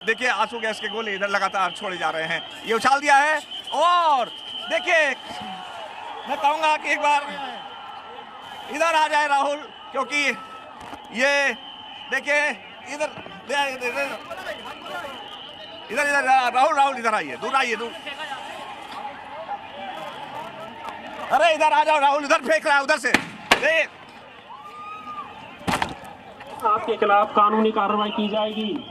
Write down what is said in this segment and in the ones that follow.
देखिए आंसू गैस के गोले इधर लगातार छोड़े जा रहे हैं। ये उछाल दिया है और देखिए मैं कहूंगा कि एक बार इधर आ जाए राहुल, क्योंकि ये देखिए इधर इधर इधर राहुल इधर आइए, दूर आइए, दूर। अरे इधर आ जाओ राहुल, इधर फेंक रहा है उधर से। आपके खिलाफ कानूनी कार्रवाई की जाएगी।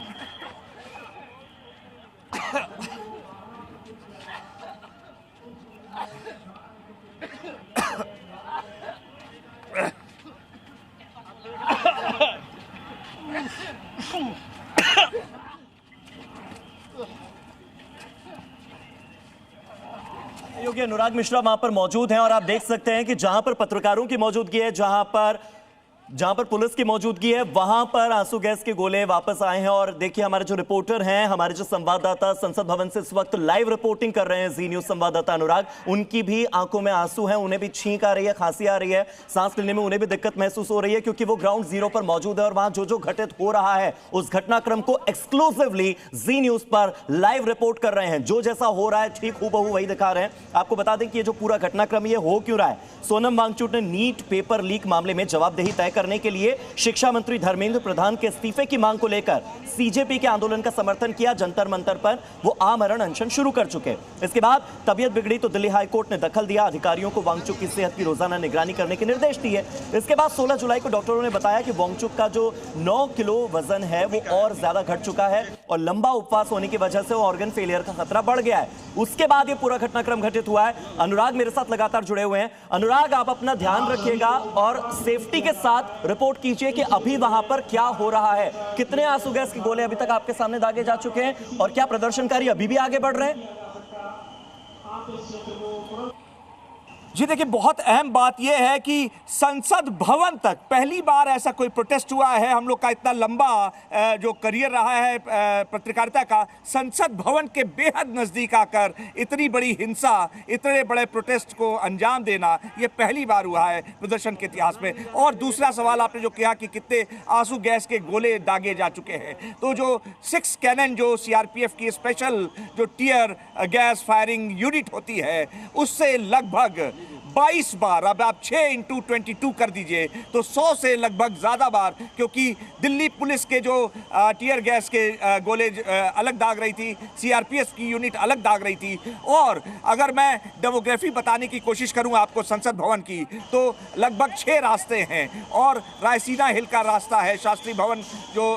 योगी अनुराग मिश्रा वहां पर मौजूद हैं और आप देख सकते हैं कि जहां पर पत्रकारों की मौजूदगी है, जहां पर पुलिस की मौजूदगी है, वहां पर आंसू गैस के गोले वापस आए हैं। और देखिए हमारे जो रिपोर्टर हैं, हमारे जो संवाददाता संसद भवन से इस वक्त लाइव रिपोर्टिंग कर रहे हैं, जी न्यूज संवाददाता अनुराग, उनकी भी आंखों में आंसू हैं, उन्हें भी छींक आ रही है, खांसी आ रही है, सांस लेने में उन्हें भी दिक्कत महसूस हो रही है, क्योंकि वो ग्राउंड जीरो पर मौजूद है और वहां जो जो घटित हो रहा है उस घटनाक्रम को एक्सक्लूसिवली जी न्यूज पर लाइव रिपोर्ट कर रहे हैं। जो जैसा हो रहा है ठीक हूबहू वही दिखा रहे हैं। आपको बता दें कि ये जो पूरा घटनाक्रम ये हो क्यों रहा है, सोनम वांगचुक ने नीट पेपर लीक मामले में जवाबदेही तय करने के लिए शिक्षा मंत्री धर्मेंद्र प्रधान के इस्तीफे की मांग को लेकर सीजेपी के आंदोलन का समर्थन किया। जंतर मंतर पर वो आमरण अनशन शुरू कर चुके। इसके बाद तबीयत बिगड़ी तो दिल्ली हाईकोर्ट ने दखल दिया, अधिकारियों को वांगचुक की सेहत की रोजाना निगरानी करने के निर्देश दिए। इसके बाद 16 जुलाई को डॉक्टरों ने बताया कि वांगचुक का जो 9 किलो वजन है वो और ज्यादा घट चुका है और लंबा उपवास होने की वजह से ऑर्गन फेलियर का खतरा बढ़ गया है। उसके बाद ये पूरा घटनाक्रम घटित हुआ है। अनुराग मेरे साथ लगातार जुड़े हुए हैं। अनुराग, आप अपना ध्यान रखिएगा और सेफ्टी के साथ रिपोर्ट कीजिए कि अभी वहां पर क्या हो रहा है। कितने आंसू गैस के गोले अभी तक आपके सामने दागे जा चुके हैं और क्या प्रदर्शनकारी अभी भी आगे बढ़ रहे हैं? जी देखिए, बहुत अहम बात यह है कि संसद भवन तक पहली बार ऐसा कोई प्रोटेस्ट हुआ है। हम लोग का इतना लंबा जो करियर रहा है पत्रकारिता का, संसद भवन के बेहद नजदीक आकर इतनी बड़ी हिंसा, इतने बड़े प्रोटेस्ट को अंजाम देना, यह पहली बार हुआ है प्रदर्शन के इतिहास में। और दूसरा सवाल आपने जो किया कि कितने आंसू गैस के गोले दागे जा चुके हैं, तो जो 6 कैनन जो सीआरपीएफ की स्पेशल जो टीयर गैस फायरिंग यूनिट होती है, उससे लगभग 22 बार, अब आप 6 × 22 कर दीजिए तो 100 से लगभग ज़्यादा बार, क्योंकि दिल्ली पुलिस के जो टीयर गैस के गोले अलग दाग रही थी, सीआरपीएफ की यूनिट अलग दाग रही थी। और अगर मैं डेमोग्राफी बताने की कोशिश करूं आपको संसद भवन की, तो लगभग 6 रास्ते हैं और रायसीना हिल का रास्ता है, शास्त्री भवन जो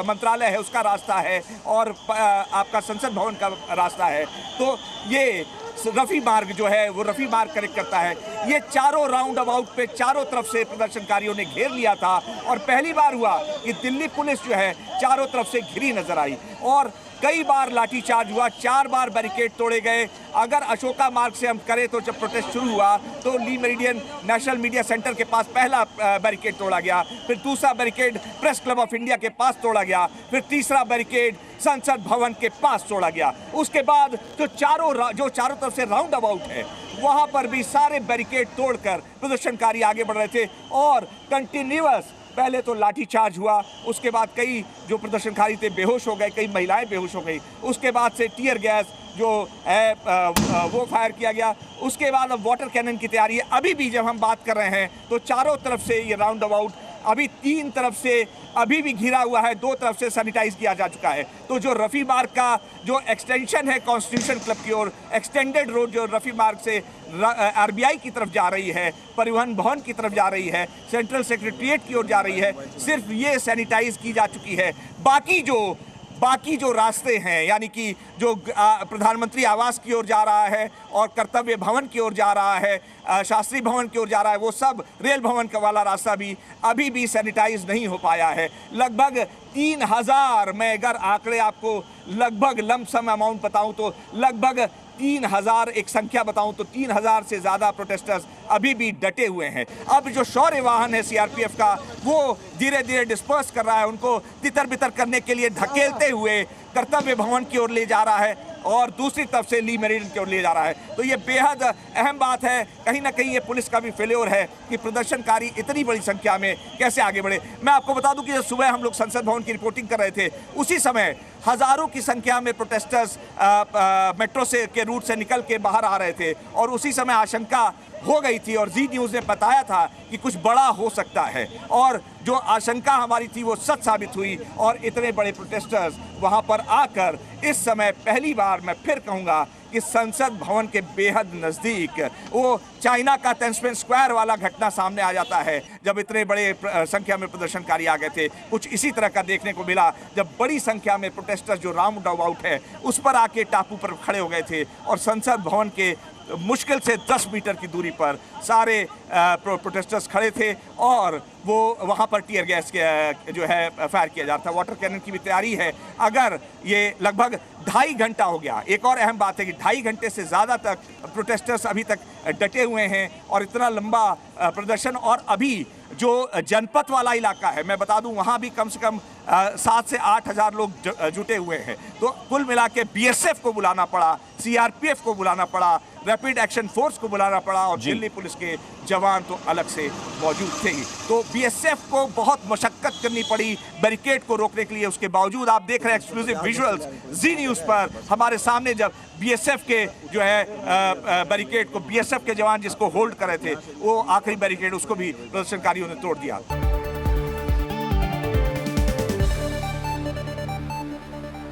मंत्रालय है उसका रास्ता है और आपका संसद भवन का रास्ता है। तो ये रफी मार्ग जो है वो रफी मार्ग कनेक्ट करता है। ये चारों राउंड अबाउट पे चारों तरफ से प्रदर्शनकारियों ने घेर लिया था और पहली बार हुआ कि दिल्ली पुलिस जो है चारों तरफ से घिरी नजर आई और कई बार लाठीचार्ज हुआ, 4 बार बैरिकेड तोड़े गए। अगर अशोका मार्ग से हम करें तो जब प्रोटेस्ट शुरू हुआ तो ली मेरिडियन नेशनल मीडिया सेंटर के पास पहला बैरिकेड तोड़ा गया, फिर दूसरा barricade press club of India के पास तोड़ा गया, फिर तीसरा बैरिकेड संसद भवन के पास तोड़ा गया। उसके बाद जो चारों तरफ से राउंड अबाउट है वहां पर भी सारे बैरिकेड तोड़कर प्रदर्शनकारी आगे बढ़ रहे थे और कंटिन्यूअस पहले तो लाठीचार्ज हुआ, उसके बाद कई जो प्रदर्शनकारी थे बेहोश हो गए, कई महिलाएं बेहोश हो गई, उसके बाद से टीयर गैस जो है वो फायर किया गया। उसके बाद अब वाटर कैनन की तैयारी है। अभी भी जब हम बात कर रहे हैं तो चारों तरफ से ये राउंड अबाउट अभी 3 तरफ से अभी भी घिरा हुआ है, 2 तरफ से सैनिटाइज किया जा चुका है। तो जो रफी मार्ग का जो एक्सटेंशन है कॉन्स्टिट्यूशन क्लब की ओर, एक्सटेंडेड रोड जो रफी मार्ग से आरबीआई की तरफ जा रही है, परिवहन भवन की तरफ जा रही है, सेंट्रल सेक्रेटरीट की ओर जा रही है, सिर्फ ये सैनिटाइज की जा चुकी है। बाकी जो रास्ते हैं, यानी कि जो प्रधानमंत्री आवास की ओर जा रहा है और कर्तव्य भवन की ओर जा रहा है, शास्त्री भवन की ओर जा रहा है, वो सब रेल भवन का वाला रास्ता भी अभी भी सैनिटाइज नहीं हो पाया है। लगभग 3000, मैं अगर आंकड़े आपको लगभग लमसम अमाउंट बताऊं तो लगभग 3000 एक संख्या बताऊं तो 3000 से ज्यादा प्रोटेस्टर्स अभी भी डटे हुए हैं। अब जो शौर्य वाहन है सीआरपीएफ का, वो धीरे धीरे डिस्पर्स कर रहा है, उनको तितर बितर करने के लिए धकेलते हुए कर्तव्य भवन की ओर ले जा रहा है। और दूसरी तरफ से ली मेरिडियन की ओर ले जा रहा है। तो ये बेहद अहम बात है, कहीं ना कहीं ये पुलिस का भी फेल्योर है कि प्रदर्शनकारी इतनी बड़ी संख्या में कैसे आगे बढ़े। मैं आपको बता दूं कि सुबह हम लोग संसद भवन की रिपोर्टिंग कर रहे थे, उसी समय हजारों की संख्या में प्रोटेस्टर्स मेट्रो से के रूट से निकल के बाहर आ रहे थे और उसी समय आशंका हो गई थी और जी न्यूज़ ने बताया था कि कुछ बड़ा हो सकता है और जो आशंका हमारी थी वो सच साबित हुई और इतने बड़े प्रोटेस्टर्स वहां पर आकर इस समय पहली बार मैं फिर कहूंगा कि संसद भवन के बेहद नज़दीक वो चाइना का टेंसमेन स्क्वायर वाला घटना सामने आ जाता है जब इतने बड़े संख्या में प्रदर्शनकारी आ गए थे। कुछ इसी तरह का देखने को मिला जब बड़ी संख्या में प्रोटेस्टर्स जो राउंड अबाउट है उस पर आके टापू पर खड़े हो गए थे और संसद भवन के मुश्किल से 10 मीटर की दूरी पर सारे प्रोटेस्टर्स खड़े थे और वो वहाँ पर टीयर गैस के जो है फायर किया जा रहा था। वाटर कैनन की भी तैयारी है। अगर ये लगभग 2.5 घंटा हो गया, एक और अहम बात है कि 2.5 घंटे से ज़्यादा तक प्रोटेस्टर्स अभी तक डटे हुए हैं और इतना लंबा प्रदर्शन, और अभी जो जनपथ वाला इलाका है मैं बता दूं वहाँ भी कम से कम 7 से 8 हज़ार लोग जुटे हुए हैं। तो कुल मिला के BSF को बुलाना पड़ा, CRPF को बुलाना पड़ा, रैपिड एक्शन फोर्स को बुलाना पड़ा और दिल्ली पुलिस के जवान तो अलग से मौजूद थे ही। तो BSF को बहुत मशक्कत करनी पड़ी बैरिकेड को रोकने के लिए। उसके बावजूद आप देख रहे हैं एक्सक्लूसिव विजुअल्स जी न्यूज़ पर हमारे सामने, जब BSF के जो है बैरिकेड को BSF के जवान जिसको होल्ड कर रहे थे वो आखिरी बैरिकेड उसको भी प्रदर्शनकारियों ने तोड़ दिया।